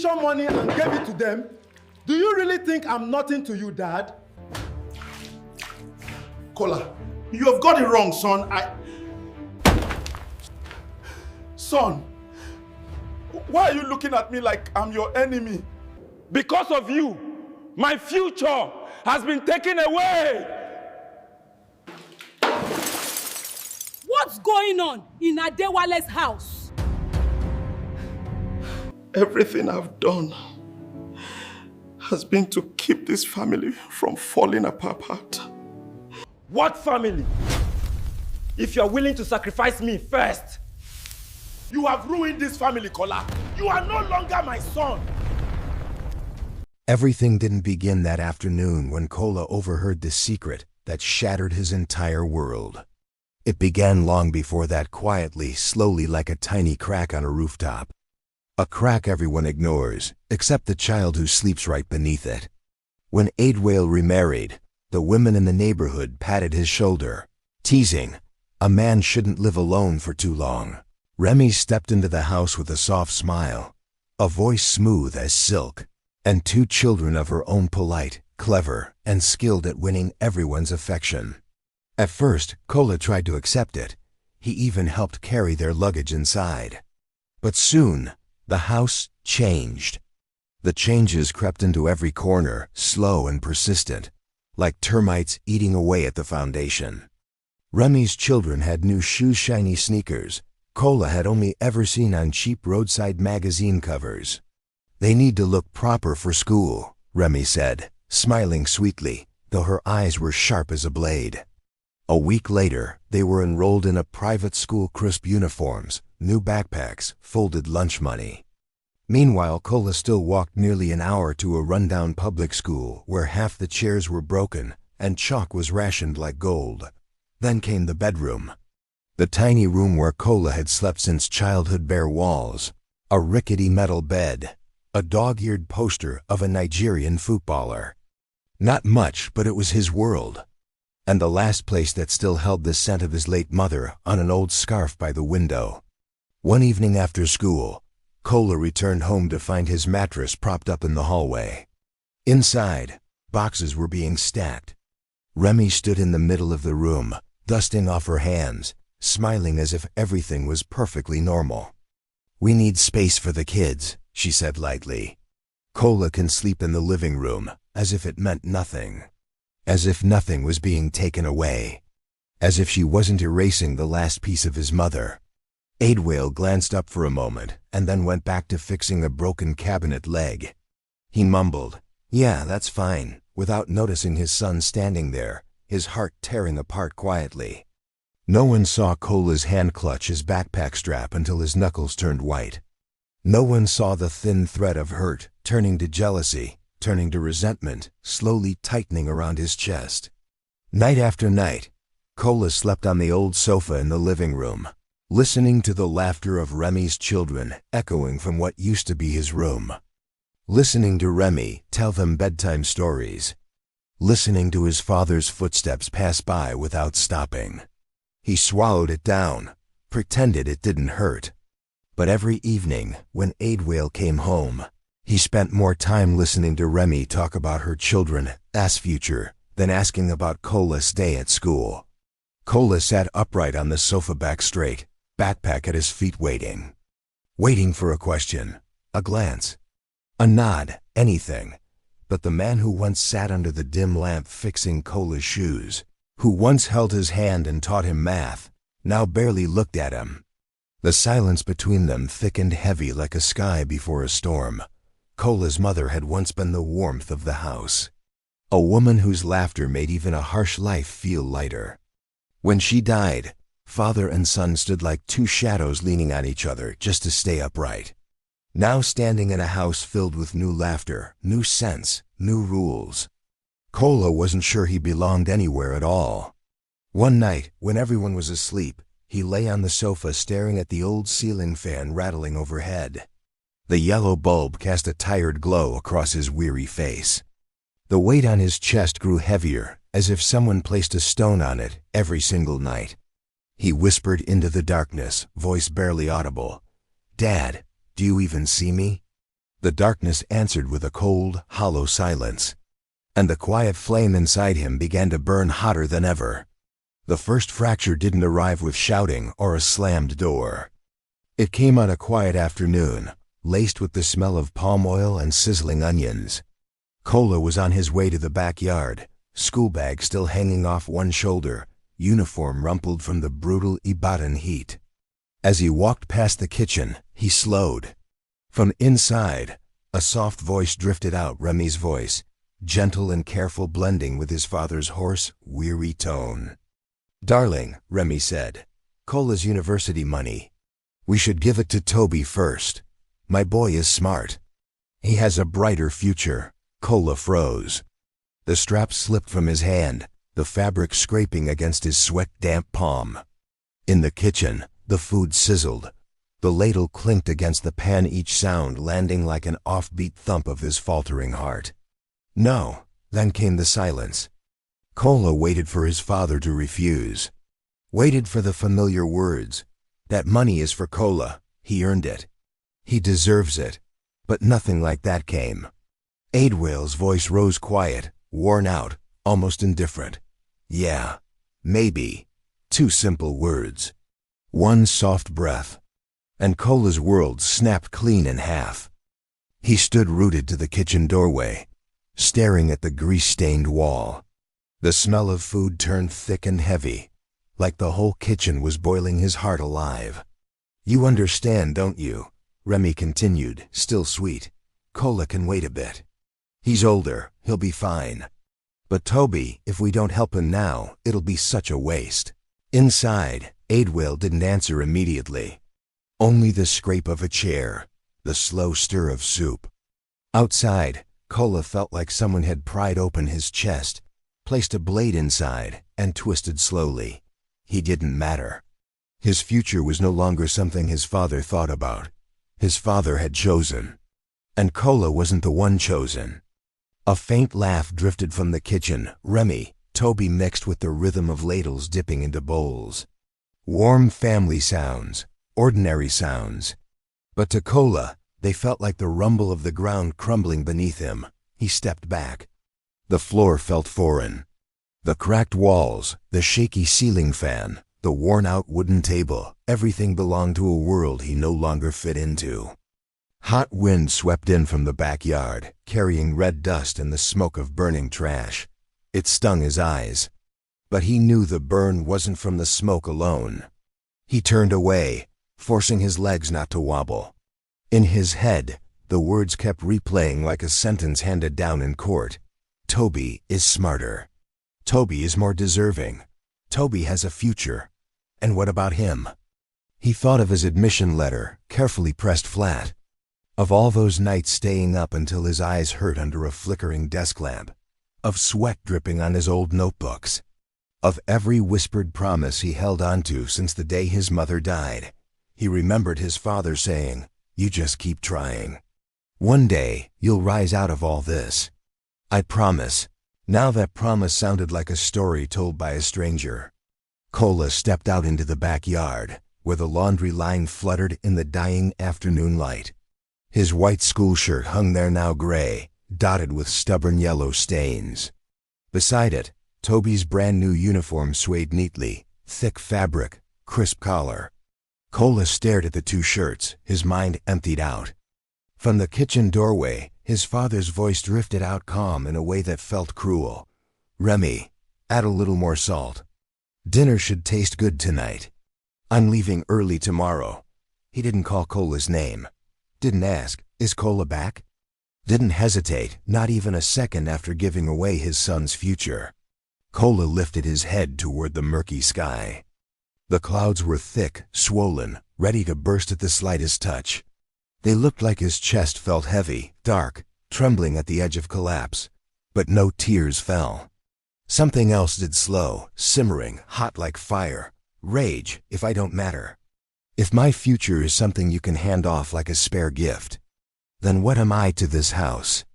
tuition money and gave it to them? Do you really think I'm nothing to you, Dad? Kola, you have got it wrong, son. Son, why are you looking at me like I'm your enemy? Because of you, my future has been taken away. What's going on in Adewale's house? Everything I've done has been to keep this family from falling apart. What family? If you are willing to sacrifice me first. You have ruined this family, Kola. You are no longer my son. Everything didn't begin that afternoon when Kola overheard the secret that shattered his entire world. It began long before that, quietly, slowly, like a tiny crack on a rooftop. A crack everyone ignores, except the child who sleeps right beneath it. When Adewale remarried, the women in the neighborhood patted his shoulder, teasing, "A man shouldn't live alone for too long." Remy stepped into the house with a soft smile, a voice smooth as silk, and 2 children of her own, polite, clever, and skilled at winning everyone's affection. At first, Kola tried to accept it. He even helped carry their luggage inside. But soon, the house changed. The changes crept into every corner, slow and persistent, like termites eating away at the foundation. Remy's children had new shoes, shiny sneakers Kola had only ever seen on cheap roadside magazine covers. "They need to look proper for school," Remy said, smiling sweetly, though her eyes were sharp as a blade. A week later, they were enrolled in a private school, crisp uniforms, new backpacks, folded lunch money. Meanwhile, Kola still walked nearly an hour to a rundown public school where half the chairs were broken and chalk was rationed like gold. Then came the bedroom. The tiny room where Kola had slept since childhood, bare walls, a rickety metal bed, a dog-eared poster of a Nigerian footballer. Not much, but it was his world. And the last place that still held the scent of his late mother on an old scarf by the window. One evening after school, Kola returned home to find his mattress propped up in the hallway. Inside, boxes were being stacked. Remy stood in the middle of the room, dusting off her hands, smiling as if everything was perfectly normal. "We need space for the kids," she said lightly. "Kola can sleep in the living room," as if it meant nothing. As if nothing was being taken away. As if she wasn't erasing the last piece of his mother. Adewale glanced up for a moment and then went back to fixing a broken cabinet leg. He mumbled, "Yeah, that's fine," without noticing his son standing there, his heart tearing apart quietly. No one saw Kola's hand clutch his backpack strap until his knuckles turned white. No one saw the thin thread of hurt turning to jealousy, turning to resentment, slowly tightening around his chest. Night after night, Kola slept on the old sofa in the living room, listening to the laughter of Remy's children echoing from what used to be his room. Listening to Remy tell them bedtime stories. Listening to his father's footsteps pass by without stopping. He swallowed it down, pretended it didn't hurt. But every evening, when Adewale came home, he spent more time listening to Remy talk about her children's future than asking about Kola's day at school. Kola sat upright on the sofa, back straight, backpack at his feet, waiting. Waiting for a question, a glance, a nod, anything. But the man who once sat under the dim lamp fixing Kola's shoes, who once held his hand and taught him math, now barely looked at him. The silence between them thickened heavy like a sky before a storm. Kola's mother had once been the warmth of the house. A woman whose laughter made even a harsh life feel lighter. When she died, father and son stood like 2 shadows leaning on each other just to stay upright. Now standing in a house filled with new laughter, new scents, new rules. Kola wasn't sure he belonged anywhere at all. One night, when everyone was asleep, he lay on the sofa staring at the old ceiling fan rattling overhead. The yellow bulb cast a tired glow across his weary face. The weight on his chest grew heavier, as if someone placed a stone on it every single night. He whispered into the darkness, voice barely audible, "Dad, do you even see me?" The darkness answered with a cold, hollow silence. And the quiet flame inside him began to burn hotter than ever. The first fracture didn't arrive with shouting or a slammed door. It came on a quiet afternoon, laced with the smell of palm oil and sizzling onions. Kola was on his way to the backyard, school bag still hanging off one shoulder, uniform rumpled from the brutal Ibadan heat. As he walked past the kitchen, he slowed. From inside, a soft voice drifted out, Remy's voice, gentle and careful, blending with his father's hoarse, weary tone. "Darling," Remy said, "Kola's university money. We should give it to Toby first. My boy is smart. He has a brighter future." Kola froze. The strap slipped from his hand, the fabric scraping against his sweat-damp palm. In the kitchen, the food sizzled. The ladle clinked against the pan, each sound landing like an offbeat thump of his faltering heart. "No." Then came the silence. Kola waited for his father to refuse. Waited for the familiar words. "That money is for Kola. He earned it. He deserves it." But nothing like that came. Adewale's voice rose quiet, worn out, almost indifferent. "Yeah, maybe." Two simple words. One soft breath. And Kola's world snapped clean in half. He stood rooted to the kitchen doorway, staring at the grease-stained wall. The smell of food turned thick and heavy, like the whole kitchen was boiling his heart alive. "You understand, don't you?" Remy continued, still sweet. "Kola can wait a bit. He's older, he'll be fine. But Toby, if we don't help him now, it'll be such a waste." Inside, Adewale didn't answer immediately. Only the scrape of a chair, the slow stir of soup. Outside, Kola felt like someone had pried open his chest, placed a blade inside, and twisted slowly. He didn't matter. His future was no longer something his father thought about. His father had chosen. And Kola wasn't the one chosen. A faint laugh drifted from the kitchen, Remy, Toby mixed with the rhythm of ladles dipping into bowls. Warm family sounds, ordinary sounds. But to Kola, they felt like the rumble of the ground crumbling beneath him. He stepped back. The floor felt foreign. The cracked walls, the shaky ceiling fan, the worn-out wooden table, everything belonged to a world he no longer fit into. Hot wind swept in from the backyard, carrying red dust and the smoke of burning trash. It stung his eyes. But he knew the burn wasn't from the smoke alone. He turned away, forcing his legs not to wobble. In his head, the words kept replaying like a sentence handed down in court. Toby is smarter. Toby is more deserving. Toby has a future. And what about him? He thought of his admission letter, carefully pressed flat. Of all those nights staying up until his eyes hurt under a flickering desk lamp. Of sweat dripping on his old notebooks. Of every whispered promise he held onto since the day his mother died. He remembered his father saying, "You just keep trying. One day, you'll rise out of all this. I promise." Now that promise sounded like a story told by a stranger. Kola stepped out into the backyard, where the laundry line fluttered in the dying afternoon light. His white school shirt hung there now gray, dotted with stubborn yellow stains. Beside it, Toby's brand-new uniform swayed neatly, thick fabric, crisp collar. Kola stared at the two shirts, his mind emptied out. From the kitchen doorway, his father's voice drifted out calm in a way that felt cruel. "Remy, add a little more salt. Dinner should taste good tonight. I'm leaving early tomorrow." He didn't call Kola's name. Didn't ask, "Is Kola back?" Didn't hesitate, not even a second after giving away his son's future. Kola lifted his head toward the murky sky. The clouds were thick, swollen, ready to burst at the slightest touch. They looked like his chest felt heavy, dark, trembling at the edge of collapse. But no tears fell. Something else did, slow, simmering, hot like fire. Rage, if I don't matter. If my future is something you can hand off like a spare gift, then what am I to this house?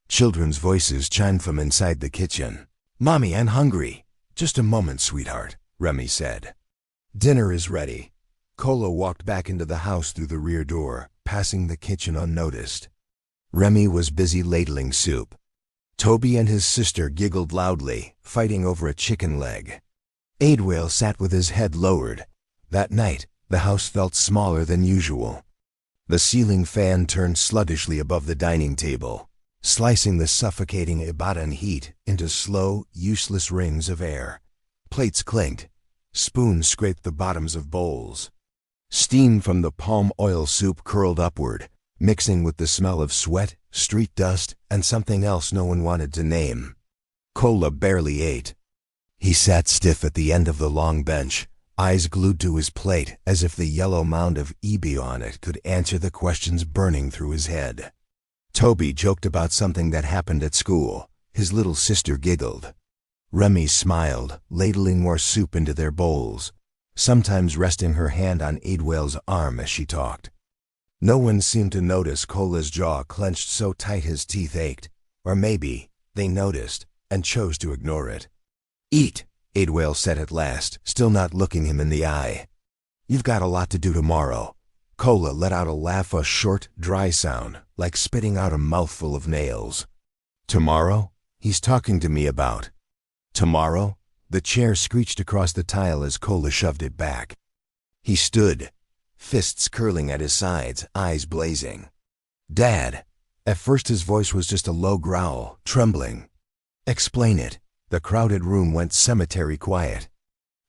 Children's voices chimed from inside the kitchen. "Mommy, I'm hungry." "Just a moment, sweetheart," Remy said. "Dinner is ready." Kola walked back into the house through the rear door, passing the kitchen unnoticed. Remy was busy ladling soup. Toby and his sister giggled loudly, fighting over a chicken leg. Adewale sat with his head lowered. That night, the house felt smaller than usual. The ceiling fan turned sluggishly above the dining table, slicing the suffocating Ibadan heat into slow, useless rings of air. Plates clinked. Spoons scraped the bottoms of bowls. Steam from the palm oil soup curled upward, mixing with the smell of sweat, street dust, and something else no one wanted to name. Kola barely ate. He sat stiff at the end of the long bench, eyes glued to his plate as if the yellow mound of EB on it could answer the questions burning through his head. Toby joked about something that happened at school. His little sister giggled. Remy smiled, ladling more soup into their bowls, sometimes resting her hand on Adewale's arm as she talked. No one seemed to notice Kola's jaw clenched so tight his teeth ached, or maybe they noticed and chose to ignore it. "Eat," Adewale said at last, still not looking him in the eye. "You've got a lot to do tomorrow." Kola let out a laugh, a short, dry sound, like spitting out a mouthful of nails. "Tomorrow? He's talking to me about." "Tomorrow?" The chair screeched across the tile as Kola shoved it back. He stood, fists curling at his sides, eyes blazing. "Dad." At first his voice was just a low growl, trembling. "Explain it." The crowded room went cemetery quiet.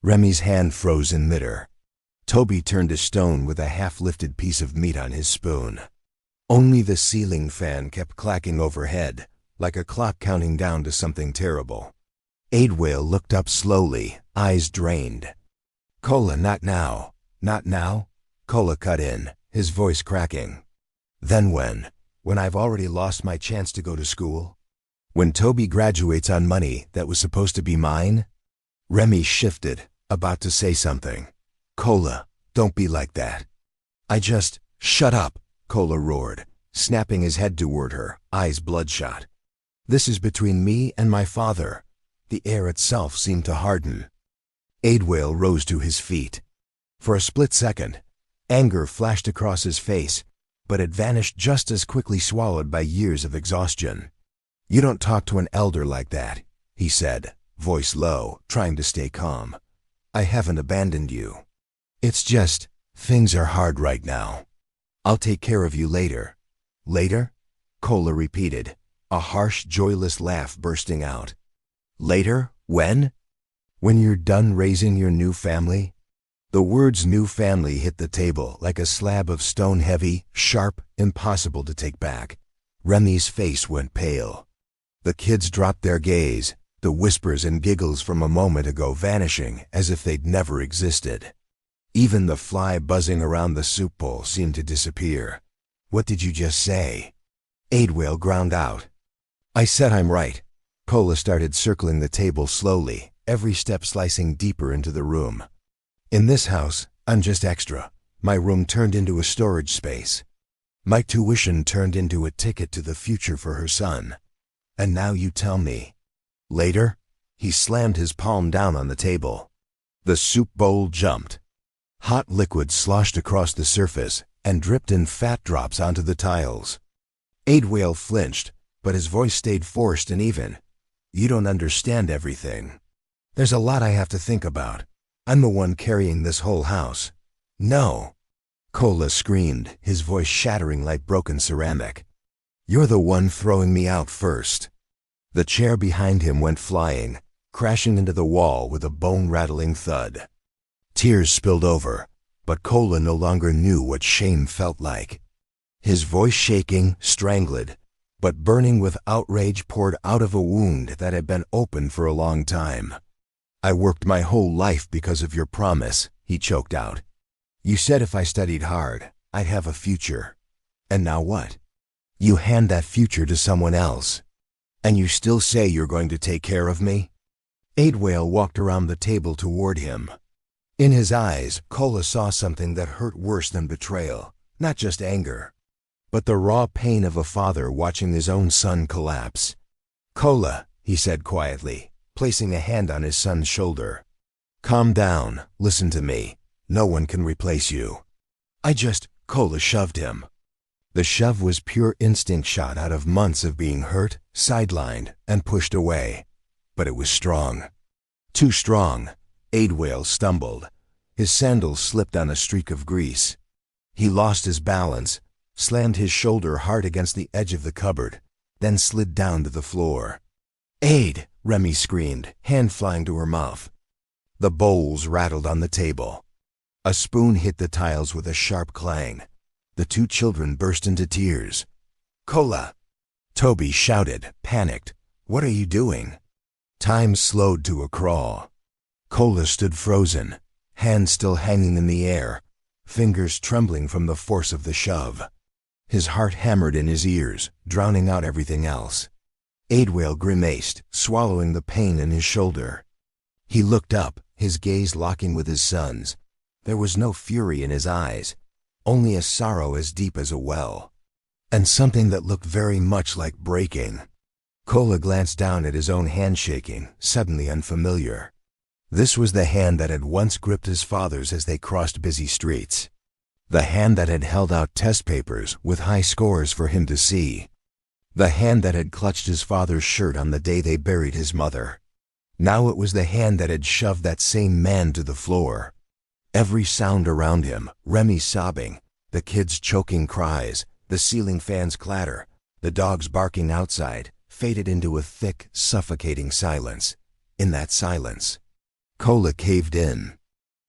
Remy's hand froze in midair. Toby turned to stone with a half-lifted piece of meat on his spoon. Only the ceiling fan kept clacking overhead, like a clock counting down to something terrible. Adewale looked up slowly, eyes drained. "Kola, not now." "Not now?" Kola cut in, his voice cracking. "Then when? When I've already lost my chance to go to school? When Toby graduates on money that was supposed to be mine?" Remy shifted, about to say something. "Kola, don't be like that." "Shut up," Kola roared, snapping his head toward her, eyes bloodshot. "This is between me and my father." The air itself seemed to harden. Adewale rose to his feet. For a split second, anger flashed across his face, but it vanished just as quickly, swallowed by years of exhaustion. "You don't talk to an elder like that," he said, voice low, trying to stay calm. "I haven't abandoned you. It's just, things are hard right now. I'll take care of you later." "Later?" Kola repeated, a harsh, joyless laugh bursting out. "Later? When?" "When you're done raising your new family." The words "new family" hit the table like a slab of stone, heavy, sharp, impossible to take back. Remy's face went pale. The kids dropped their gaze, the whispers and giggles from a moment ago vanishing as if they'd never existed. Even the fly buzzing around the soup bowl seemed to disappear. "What did you just say?" Adewale ground out. "I said I'm right." Kola started circling the table slowly, every step slicing deeper into the room. "In this house, I'm just extra. My room turned into a storage space. My tuition turned into a ticket to the future for her son. And now you tell me. Later?" He slammed his palm down on the table. The soup bowl jumped. Hot liquid sloshed across the surface and dripped in fat drops onto the tiles. Adewale flinched, but his voice stayed forced and even. "You don't understand everything. There's a lot I have to think about. I'm the one carrying this whole house." "No!" Kola screamed, his voice shattering like broken ceramic. "You're the one throwing me out first." The chair behind him went flying, crashing into the wall with a bone-rattling thud. Tears spilled over, but Kola no longer knew what shame felt like. His voice shaking, strangled, but burning with outrage, poured out of a wound that had been open for a long time. "I worked my whole life because of your promise," he choked out. "You said if I studied hard, I'd have a future. And now what? You hand that future to someone else. And you still say you're going to take care of me?" Adewale walked around the table toward him. In his eyes, Kola saw something that hurt worse than betrayal, not just anger, but the raw pain of a father watching his own son collapse. "Kola," he said quietly, placing a hand on his son's shoulder. "Calm down, listen to me. No one can replace you." Kola shoved him. The shove was pure instinct shot out of months of being hurt, sidelined, and pushed away. But it was strong. Too strong. Adewale stumbled. His sandals slipped on a streak of grease. He lost his balance, slammed his shoulder hard against the edge of the cupboard, then slid down to the floor. "Aid!" Remy screamed, hand flying to her mouth. The bowls rattled on the table. A spoon hit the tiles with a sharp clang. The two children burst into tears. "Kola!" Toby shouted, panicked. "What are you doing?" Time slowed to a crawl. Kola stood frozen, hands still hanging in the air, fingers trembling from the force of the shove. His heart hammered in his ears, drowning out everything else. Adewale grimaced, swallowing the pain in his shoulder. He looked up, his gaze locking with his son's. There was no fury in his eyes, only a sorrow as deep as a well, and something that looked very much like breaking. Kola glanced down at his own hand shaking, suddenly unfamiliar. This was the hand that had once gripped his father's as they crossed busy streets. The hand that had held out test papers with high scores for him to see. The hand that had clutched his father's shirt on the day they buried his mother. Now it was the hand that had shoved that same man to the floor. Every sound around him, Remy sobbing, the kids' choking cries, the ceiling fan's clatter, the dogs barking outside, faded into a thick, suffocating silence. In that silence, Kola caved in.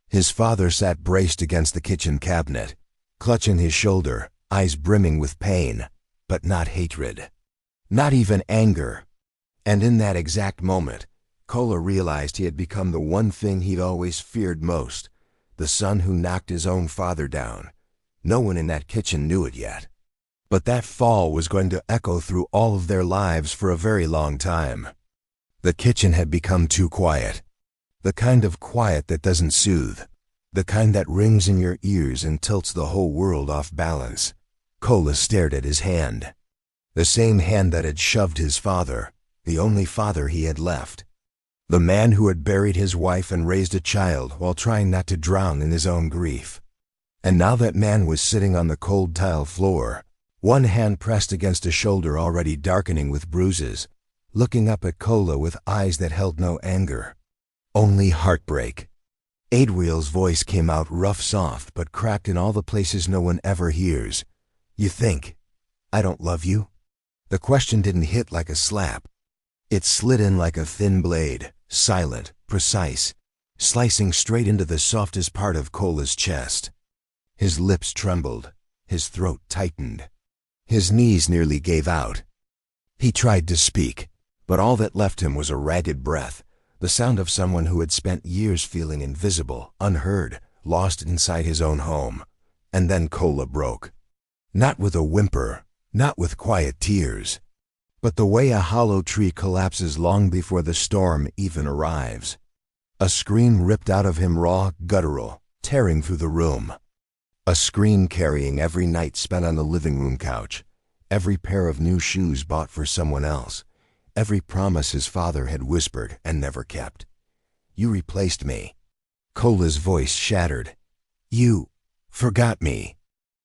His father sat braced against the kitchen cabinet, clutching his shoulder, eyes brimming with pain, but not hatred. Not even anger. And in that exact moment, Kola realized he had become the one thing he'd always feared most, the son who knocked his own father down. No one in that kitchen knew it yet. But that fall was going to echo through all of their lives for a very long time. The kitchen had become too quiet. The kind of quiet that doesn't soothe. The kind that rings in your ears and tilts the whole world off balance. Kola stared at his hand. The same hand that had shoved his father, the only father he had left. The man who had buried his wife and raised a child while trying not to drown in his own grief. And now that man was sitting on the cold tile floor, one hand pressed against a shoulder already darkening with bruises, looking up at Kola with eyes that held no anger, only heartbreak. Adewale's voice came out rough soft but cracked in all the places no one ever hears. "You think I don't love you?" The question didn't hit like a slap. It slid in like a thin blade, silent, precise, slicing straight into the softest part of Kola's chest. His lips trembled, his throat tightened. His knees nearly gave out. He tried to speak, but all that left him was a ragged breath, the sound of someone who had spent years feeling invisible, unheard, lost inside his own home. And then Kola broke. Not with a whimper, not with quiet tears, but the way a hollow tree collapses long before the storm even arrives. A scream ripped out of him raw, guttural, tearing through the room. A scream carrying every night spent on the living room couch, every pair of new shoes bought for someone else, every promise his father had whispered and never kept. "You replaced me." Kola's voice shattered. "You forgot me."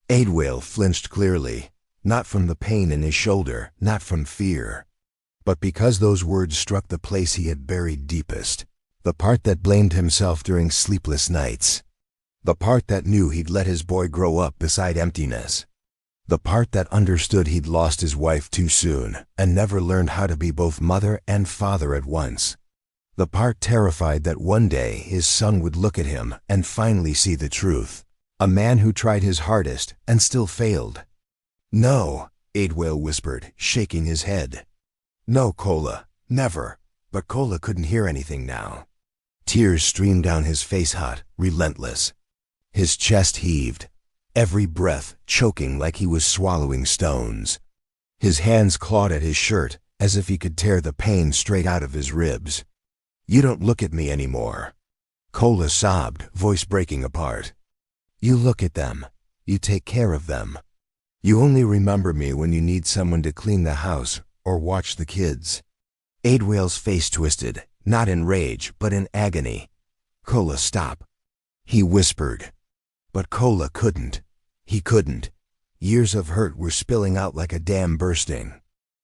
Adewale flinched clearly, not from the pain in his shoulder, not from fear, but because those words struck the place he had buried deepest, the part that blamed himself during sleepless nights, the part that knew he'd let his boy grow up beside emptiness, the part that understood he'd lost his wife too soon and never learned how to be both mother and father at once, the part terrified that one day his son would look at him and finally see the truth, a man who tried his hardest and still failed. "No," Adewale whispered, shaking his head. "No, Kola, never." But Kola couldn't hear anything now. Tears streamed down his face hot, relentless. His chest heaved, every breath choking like he was swallowing stones. His hands clawed at his shirt as if he could tear the pain straight out of his ribs. "You don't look at me anymore." Kola sobbed, voice breaking apart. "You look at them. You take care of them. You only remember me when you need someone to clean the house or watch the kids." Adewale's face twisted, not in rage, but in agony. "Kola, stop." He whispered. But Kola couldn't. He couldn't. Years of hurt were spilling out like a dam bursting.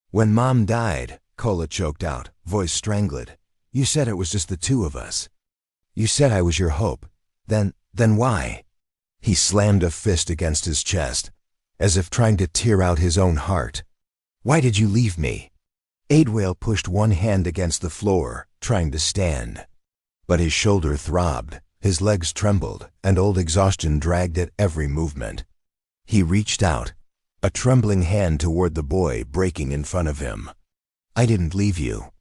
When Mom died, Kola choked out, voice strangled. You said it was just the two of us. You said I was your hope. Then why? He slammed a fist against his chest, as if trying to tear out his own heart. Why did you leave me? Adewale pushed one hand against the floor, trying to stand. But his shoulder throbbed, his legs trembled, and old exhaustion dragged at every movement. He reached out, a trembling hand toward the boy breaking in front of him. I didn't leave you.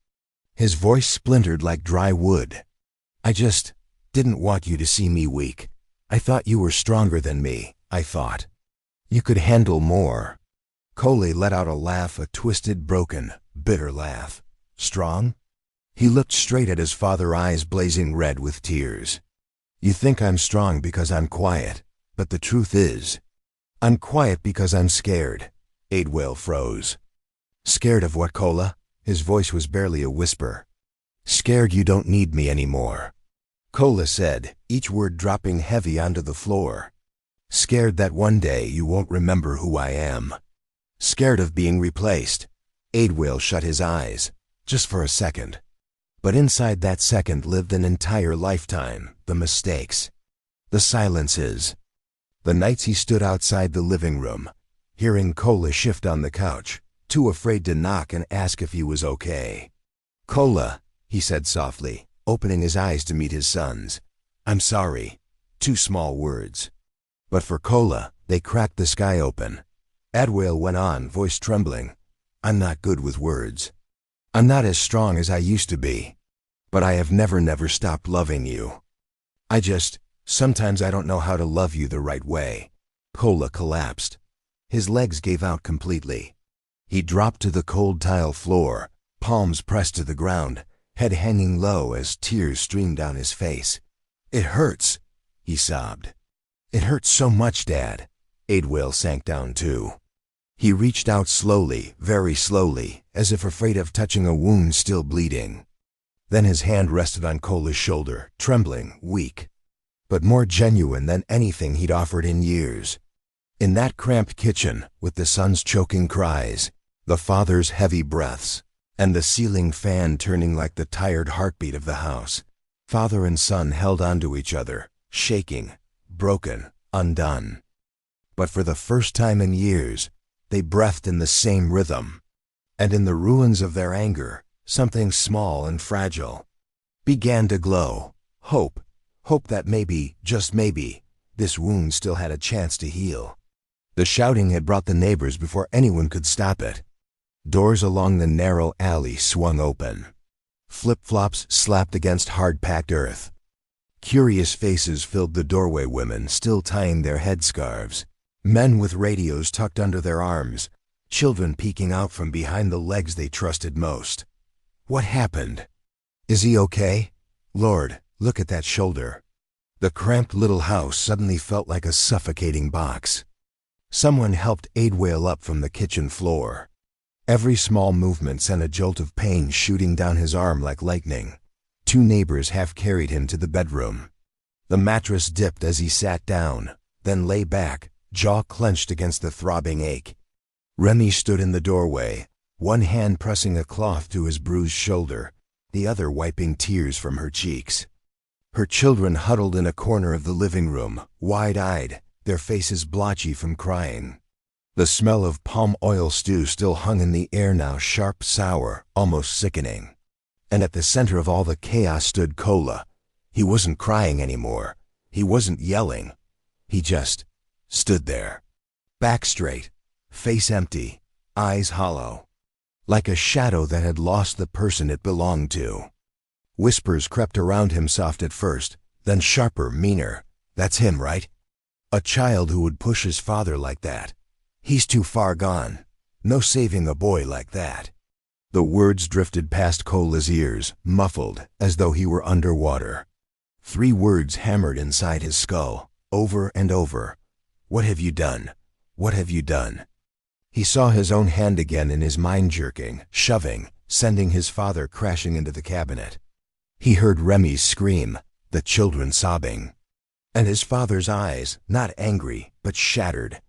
His voice splintered like dry wood. I just didn't want you to see me weak. I thought you were stronger than me, I thought. You could handle more. Kola let out a laugh, a twisted, broken, bitter laugh. Strong? He looked straight at his father, eyes blazing red with tears. You think I'm strong because I'm quiet, but the truth is, I'm quiet because I'm scared. Adewale froze. Scared of what, Kola? His voice was barely a whisper. Scared you don't need me anymore. Kola said, each word dropping heavy onto the floor. Scared that one day you won't remember who I am. Scared of being replaced. Adewale shut his eyes, just for a second. But inside that second lived an entire lifetime, the mistakes, the silences, the nights he stood outside the living room, hearing Kola shift on the couch, too afraid to knock and ask if he was okay. Kola, he said softly, opening his eyes to meet his son's. I'm sorry. 2 small words. But for Kola, they cracked the sky open. Adewale went on, voice trembling. I'm not good with words. I'm not as strong as I used to be. But I have never stopped loving you. Sometimes I don't know how to love you the right way. Kola collapsed. His legs gave out completely. He dropped to the cold tile floor, palms pressed to the ground, head hanging low as tears streamed down his face. It hurts, he sobbed. It hurts so much, Dad. Adewale sank down too. He reached out slowly, very slowly, as if afraid of touching a wound still bleeding. Then his hand rested on Kola's shoulder, trembling, weak, but more genuine than anything he'd offered in years. In that cramped kitchen, with the son's choking cries, the father's heavy breaths, and the ceiling fan turning like the tired heartbeat of the house, father and son held onto each other, shaking, broken, undone. But for the first time in years, they breathed in the same rhythm. And in the ruins of their anger, something small and fragile began to glow. Hope that maybe, just maybe, this wound still had a chance to heal. The shouting had brought the neighbors before anyone could stop it. Doors along the narrow alley swung open. Flip-flops slapped against hard-packed earth. Curious faces filled the doorway, women still tying their headscarves, men with radios tucked under their arms, children peeking out from behind the legs they trusted most. What happened? Is he okay? Lord, look at that shoulder. The cramped little house suddenly felt like a suffocating box. Someone helped Adewale up from the kitchen floor. Every small movement sent a jolt of pain shooting down his arm like lightning. 2 neighbors half carried him to the bedroom. The mattress dipped as he sat down, then lay back, jaw clenched against the throbbing ache. Remy stood in the doorway, one hand pressing a cloth to his bruised shoulder, the other wiping tears from her cheeks. Her children huddled in a corner of the living room, wide-eyed, their faces blotchy from crying. The smell of palm oil stew still hung in the air now, sharp, sour, almost sickening. And at the center of all the chaos stood Kola. He wasn't crying anymore. He wasn't yelling. He just stood there. Back straight, face empty, eyes hollow. Like a shadow that had lost the person it belonged to. Whispers crept around him, soft at first, then sharper, meaner. That's him, right? A child who would push his father like that. He's too far gone. No saving a boy like that. The words drifted past Kola's ears, muffled, as though he were underwater. 3 words hammered inside his skull, over and over. What have you done? What have you done? He saw his own hand again in his mind, jerking, shoving, sending his father crashing into the cabinet. He heard Remy's scream, the children sobbing. And his father's eyes, not angry, but shattered.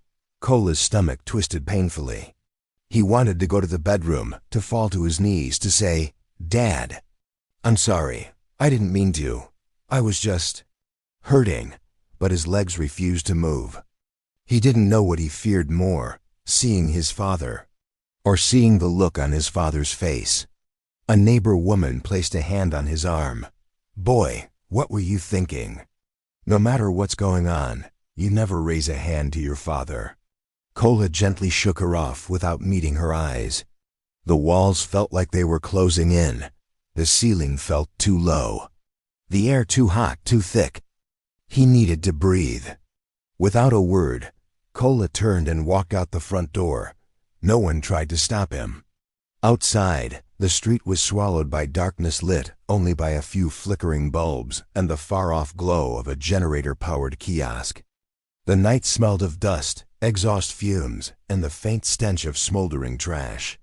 Cola's stomach twisted painfully. He wanted to go to the bedroom, to fall to his knees, to say, "Dad, I'm sorry. I didn't mean to. I was just hurting." But his legs refused to move. He didn't know what he feared more, seeing his father, or seeing the look on his father's face. A neighbor woman placed a hand on his arm. "Boy, what were you thinking? No matter what's going on, you never raise a hand to your father." Cola gently shook her off without meeting her eyes. The walls felt like they were closing in. The ceiling felt too low. The air too hot, too thick. He needed to breathe. Without a word, Cola turned and walked out the front door. No one tried to stop him. Outside, the street was swallowed by darkness, lit only by a few flickering bulbs and the far-off glow of a generator-powered kiosk. The night smelled of dust, exhaust fumes, and the faint stench of smoldering trash.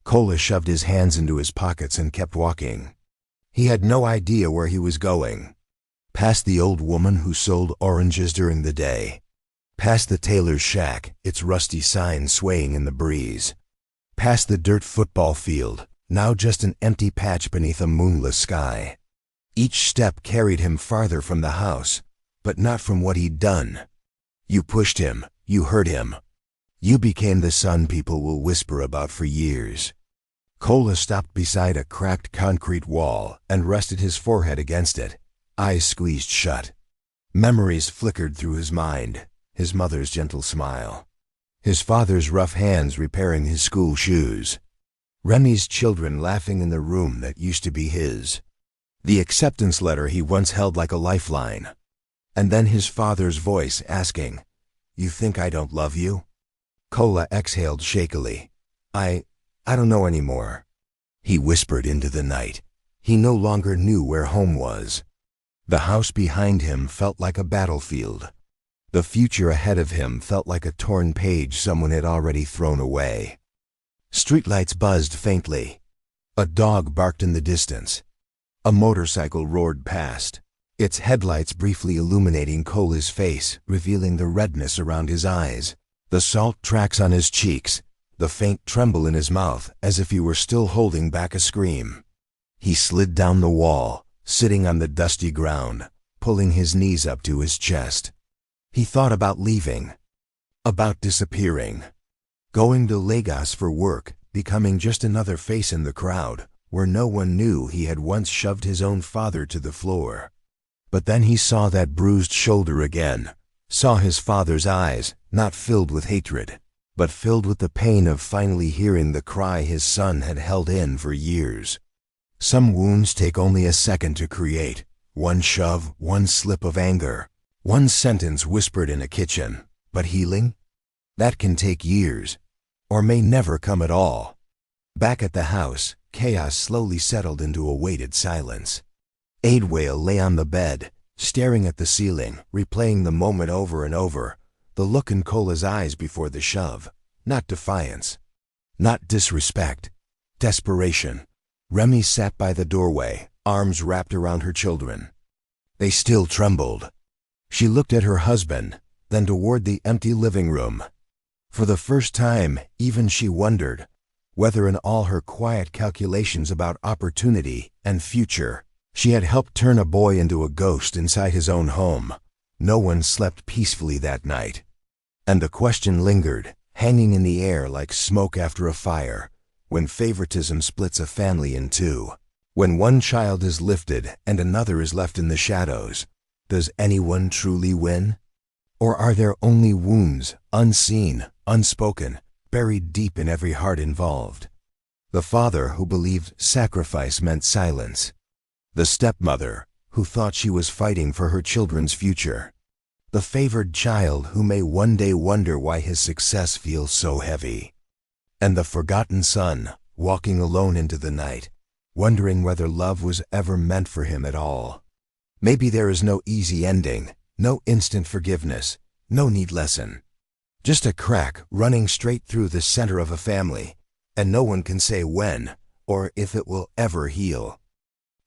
Cola shoved his hands into his pockets and kept walking. He had no idea where he was going. Past the old woman who sold oranges during the day. Past the tailor's shack, its rusty sign swaying in the breeze. Past the dirt football field, now just an empty patch beneath a moonless sky. Each step carried him farther from the house, but not from what he'd done. You pushed him, you hurt him. You became the son people will whisper about for years. Cola stopped beside a cracked concrete wall and rested his forehead against it, eyes squeezed shut. Memories flickered through his mind, his mother's gentle smile, his father's rough hands repairing his school shoes, Remy's children laughing in the room that used to be his, the acceptance letter he once held like a lifeline, and then his father's voice asking, "You think I don't love you?" Cola exhaled shakily. I don't know anymore." He whispered into the night. He no longer knew where home was. The house behind him felt like a battlefield. The future ahead of him felt like a torn page someone had already thrown away. Streetlights buzzed faintly. A dog barked in the distance. A motorcycle roared past, its headlights briefly illuminating Cola's face, revealing the redness around his eyes, the salt tracks on his cheeks, the faint tremble in his mouth as if he were still holding back a scream. He slid down the wall, sitting on the dusty ground, pulling his knees up to his chest. He thought about leaving, about disappearing, going to Lagos for work, becoming just another face in the crowd, where no one knew he had once shoved his own father to the floor. But then he saw that bruised shoulder again, saw his father's eyes, not filled with hatred, but filled with the pain of finally hearing the cry his son had held in for years. Some wounds take only a second to create, one shove, one slip of anger, one sentence whispered in a kitchen, but healing? That can take years, or may never come at all. Back at the house, chaos slowly settled into a weighted silence. Aidwale lay on the bed, staring at the ceiling, replaying the moment over and over, the look in Cola's eyes before the shove, not defiance, not disrespect, desperation. Remy sat by the doorway, arms wrapped around her children. They still trembled. She looked at her husband, then toward the empty living room. For the first time, even she wondered whether in all her quiet calculations about opportunity and future, she had helped turn a boy into a ghost inside his own home. No one slept peacefully that night. And the question lingered, hanging in the air like smoke after a fire, when favoritism splits a family in two. When one child is lifted and another is left in the shadows, does anyone truly win? Or are there only wounds, unseen, unspoken, buried deep in every heart involved? The father who believed sacrifice meant silence. The stepmother who thought she was fighting for her children's future. The favored child who may one day wonder why his success feels so heavy. And the forgotten son walking alone into the night, wondering whether love was ever meant for him at all. Maybe there is no easy ending, no instant forgiveness, no neat lesson. Just a crack running straight through the center of a family, and no one can say when or if it will ever heal.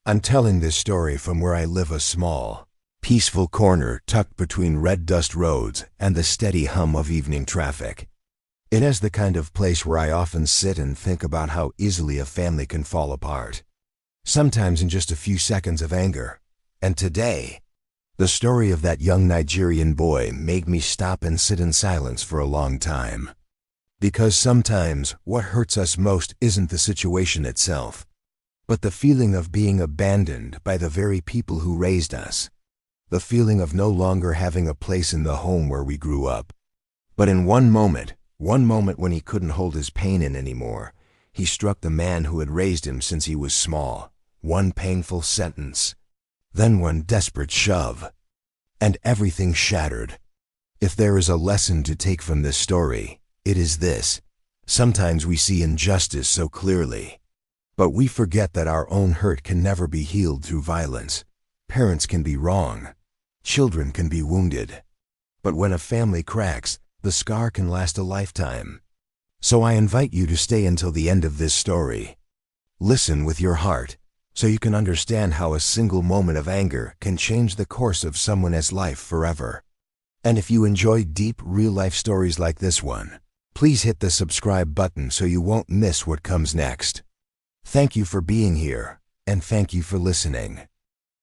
I'm telling this story from where I live, a small, peaceful corner tucked between red dust roads and the steady hum of evening traffic. It is the kind of place where I often sit and think about how easily a family can fall apart. Sometimes in just a few seconds of anger. And today, the story of that young Nigerian boy made me stop and sit in silence for a long time. Because sometimes what hurts us most isn't the situation itself, but the feeling of being abandoned by the very people who raised us. The feeling of no longer having a place in the home where we grew up. But in one moment when he couldn't hold his pain in anymore, he struck the man who had raised him since he was small. One painful sentence, then one desperate shove, and everything shattered. If there is a lesson to take from this story, it is this. Sometimes we see injustice so clearly, but we forget that our own hurt can never be healed through violence. Parents can be wrong. Children can be wounded. But when a family cracks, the scar can last a lifetime. So I invite you to stay until the end of this story. Listen with your heart, so you can understand how a single moment of anger can change the course of someone's life forever. And if you enjoy deep, real-life stories like this one, please hit the subscribe button so you won't miss what comes next. Thank you for being here, and thank you for listening.